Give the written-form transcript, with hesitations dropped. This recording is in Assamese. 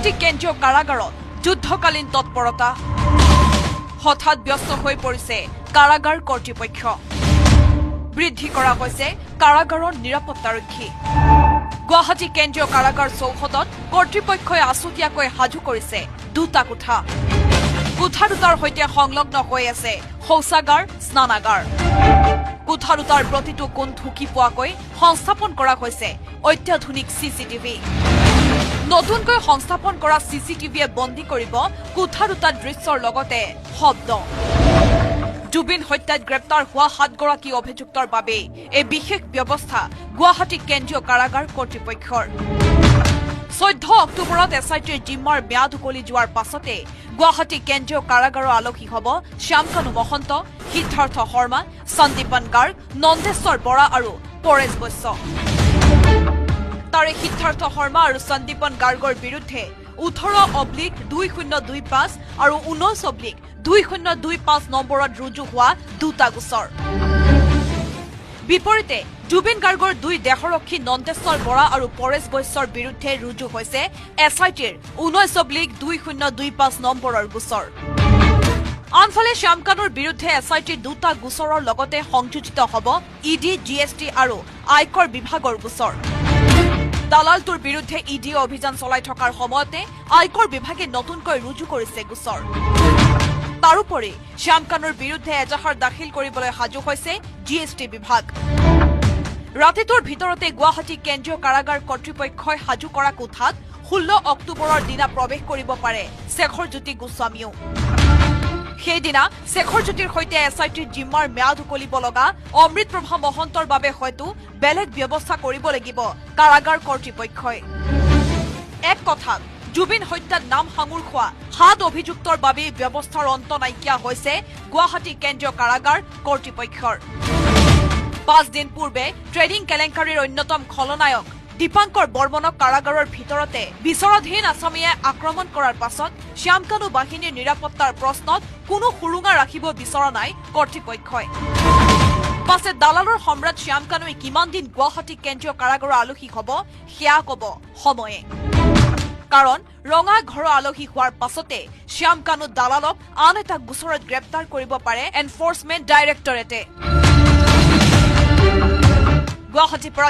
গুৱাহাটী কেন্দ্ৰীয় কাৰাগাৰত যুদ্ধকালীন তৎপৰতা হঠাৎ ব্যস্ত হৈ পৰিছে কাৰাগাৰ কৰ্তৃপক্ষ বৃদ্ধি কৰা হৈছে কাৰাগাৰৰ নিৰাপত্তাৰক্ষী গুৱাহাটী কেন্দ্ৰীয় কাৰাগাৰ চৌহদত কৰ্তৃপক্ষই আছুতীয়াকৈ সাজু কৰিছে দুটা কোঠা কোঠা দুটাৰ সৈতে সংলগ্ন হৈ আছে শৌচাগাৰ স্নানাগাৰ কোঠা দুটাৰ প্ৰতিটো কোণ ঢুকি পোৱাকৈ সংস্থাপন কৰা হৈছে অত্যাধুনিক চিচিটিভি নতুনকৈ সংস্থাপন কৰা চিচিটিভিয়ে বন্দী কৰিব কোঠা দুটা দৃশ্যৰ লগতে শব্দ জুবিন হত্যাত গ্ৰেপ্তাৰ হোৱা 7 গৰাকী অভিযুক্তৰ বাবে এই বিশেষ ব্যৱস্থা গুৱাহাটী কেন্দ্ৰীয় কাৰাগাৰ কৰ্তৃপক্ষৰ 14 অক্টোবৰত এছআইটিৰ জিম্মাৰ ম্যাদ উকলি যোৱাৰ পাছতে গুৱাহাটী কেন্দ্ৰীয় কাৰাগাৰৰ আলহী হ'ব শ্যামকানু মহন্ত সিদ্ধাৰ্থ শৰ্মা সন্দীপন গাৰ্গ নন্দেশ্বৰ বৰা আৰু পৰেশ বৈশ্য তাৰে সিদ্ধাৰ্থ শৰ্মা আৰু সন্দীপন গাৰ্গৰ বিৰুদ্ধে 18/2025 আৰু 19/2025 নম্বৰত ৰুজু হোৱা দুটা গোচৰ বিপৰীতে জুবিন গাৰ্গৰ দুই দেহৰক্ষী নন্দেশ্বৰ বৰা আৰু পৰেশ বৈশ্যৰ বিৰুদ্ধে ৰুজু হৈছে এছআইটিৰ 19/2025 নম্বৰৰ গোচৰ আনফালে শ্যামকানুৰ বিৰুদ্ধে এছআইটিৰ দুটা গোচৰৰ লগতে সংযোজিত হ'ব ইডি জিএছটি আৰু আয়কৰ বিভাগৰ গোচৰ দালালটোৰ বিৰুদ্ধে ইডি অভিযান চলাই থকাৰ সময়তে আয়কৰ বিভাগে নতুনকৈ ৰুজু কৰিছে গোচৰ তাৰোপৰি শ্যামকানুৰ বিৰুদ্ধে এজাহাৰ দাখিল কৰিবলৈ সাজু হৈছে জিএছটি বিভাগ ৰাতিটোৰ ভিতৰতে গুৱাহাটী কেন্দ্ৰীয় কাৰাগাৰ কৰ্তৃপক্ষই সাজু কৰা কোঠাত 16 অক্টোবৰৰ দিনা প্ৰৱেশ কৰিব পাৰে শেখৰজ্যোতি গোস্বামীও সেইদিনা শেখৰজ্যোতিৰ সৈতে এছআইটিৰ জিম্মাৰ ম্যাদ উকলিব লগা অমৃতপ্ৰভা মহন্তৰ বাবে হয়তো বেলেগ ব্যৱস্থা কৰিব লাগিব কাৰাগাৰ কৰ্তৃপক্ষই এক কথাত জুবিন হত্যাত নাম সাঙুৰ খোৱা 7 অভিযুক্তৰ বাবে ব্যৱস্থাৰ অন্ত নাইকিয়া হৈছে গুৱাহাটী কেন্দ্ৰীয় কাৰাগাৰ কৰ্তৃপক্ষৰ 5 দিন পূৰ্বে ট্ৰেডিং কেলেংকাৰীৰ অন্যতম খলনায়ক দীপাংকৰ বৰ্মনক কাৰাগাৰৰ ভিতৰতে বিচৰাধীন আছামীয়ে আক্ৰমণ কৰাৰ পাছত শ্যামকানু বাহিনীৰ নিৰাপত্তাৰ প্ৰশ্নত কোনো সুৰুঙা ৰাখিব বিচৰা নাই কৰ্তৃপক্ষই পাছে দালালৰ সম্ৰাট শ্যামকানুই কিমান দিন গুৱাহাটী কেন্দ্ৰীয় কাৰাগাৰৰ আলহী হ'ব সেয়া ক'ব সময়ে কাৰণ ৰঙা ঘৰৰ আলহী হোৱাৰ পাছতে শ্যামকানু দালালক আন এটা গোচৰত গ্ৰেপ্তাৰ কৰিব পাৰে এনফৰ্চমেণ্ট ডাইৰেক্টৰেটে গুৱাহাটীৰ পৰা